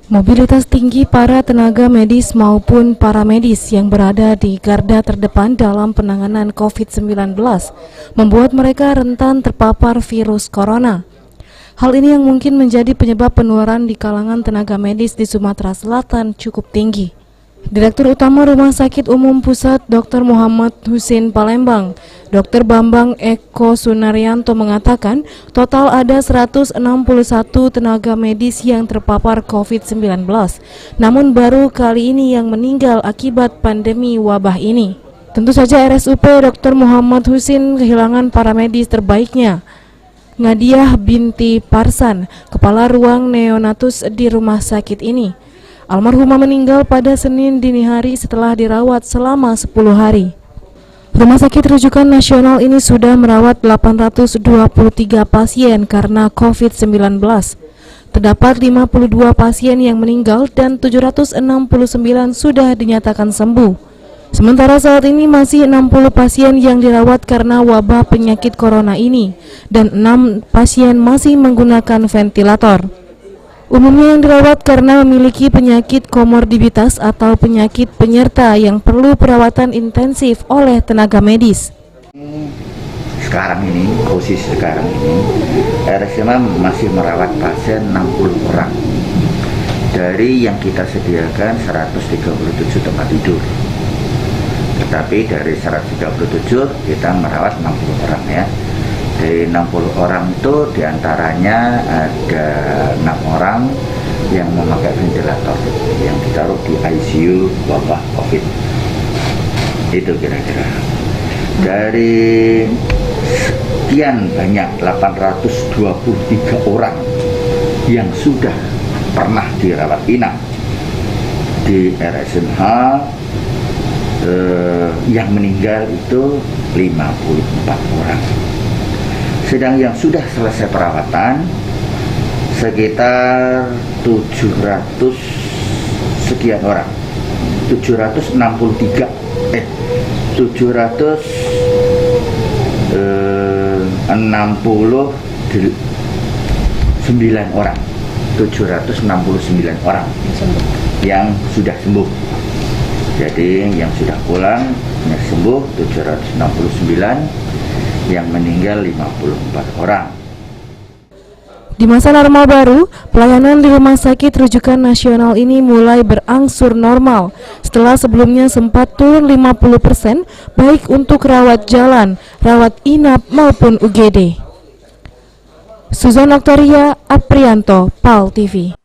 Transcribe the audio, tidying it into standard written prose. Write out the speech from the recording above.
Mobilitas tinggi para tenaga medis maupun paramedis yang berada di garda terdepan dalam penanganan COVID-19 membuat mereka rentan terpapar virus corona. Hal ini yang mungkin menjadi penyebab penularan di kalangan tenaga medis di Sumatera Selatan cukup tinggi. Direktur Utama Rumah Sakit Umum Pusat Dr. Muhammad Husin Palembang, Dr. Bambang Eko Sunaryanto mengatakan total ada 161 tenaga medis yang terpapar COVID-19, namun baru kali ini yang meninggal akibat pandemi wabah ini. Tentu saja RSUP Dr. Muhammad Husin kehilangan para medis terbaiknya. Ngadiah binti Parsan, Kepala Ruang Neonatus di rumah sakit ini. Almarhumah meninggal pada Senin dini hari setelah dirawat selama 10 hari. Rumah sakit rujukan nasional ini sudah merawat 823 pasien karena COVID-19. Terdapat 52 pasien yang meninggal dan 769 sudah dinyatakan sembuh. Sementara saat ini masih 60 pasien yang dirawat karena wabah penyakit corona ini dan 6 pasien masih menggunakan ventilator. Umumnya yang dirawat karena memiliki penyakit komorbiditas atau penyakit penyerta yang perlu perawatan intensif oleh tenaga medis. Sekarang ini, posisi sekarang ini, RSUM masih merawat pasien 60 orang. Dari yang kita sediakan 137 tempat tidur. Tetapi dari 137 kita merawat 60 orang ya. Dari 60 orang itu diantaranya ada 6 orang yang memakai ventilator yang ditaruh di ICU wabah COVID. Itu kira-kira. Dari sekian banyak 823 orang yang sudah pernah dirawat inap di RSUMH, yang meninggal itu 54 orang. Sedang yang sudah selesai perawatan sekitar 700 sekian orang, 769 orang, 769 orang yang sudah sembuh. Jadi yang sudah pulang, yang sembuh 769, yang meninggal 54 orang. Di masa normal baru, pelayanan di Rumah Sakit Rujukan Nasional ini mulai berangsur normal setelah sebelumnya sempat turun 50% baik untuk rawat jalan, rawat inap maupun UGD. Suzan Oktaria Aprianto, PAL TV.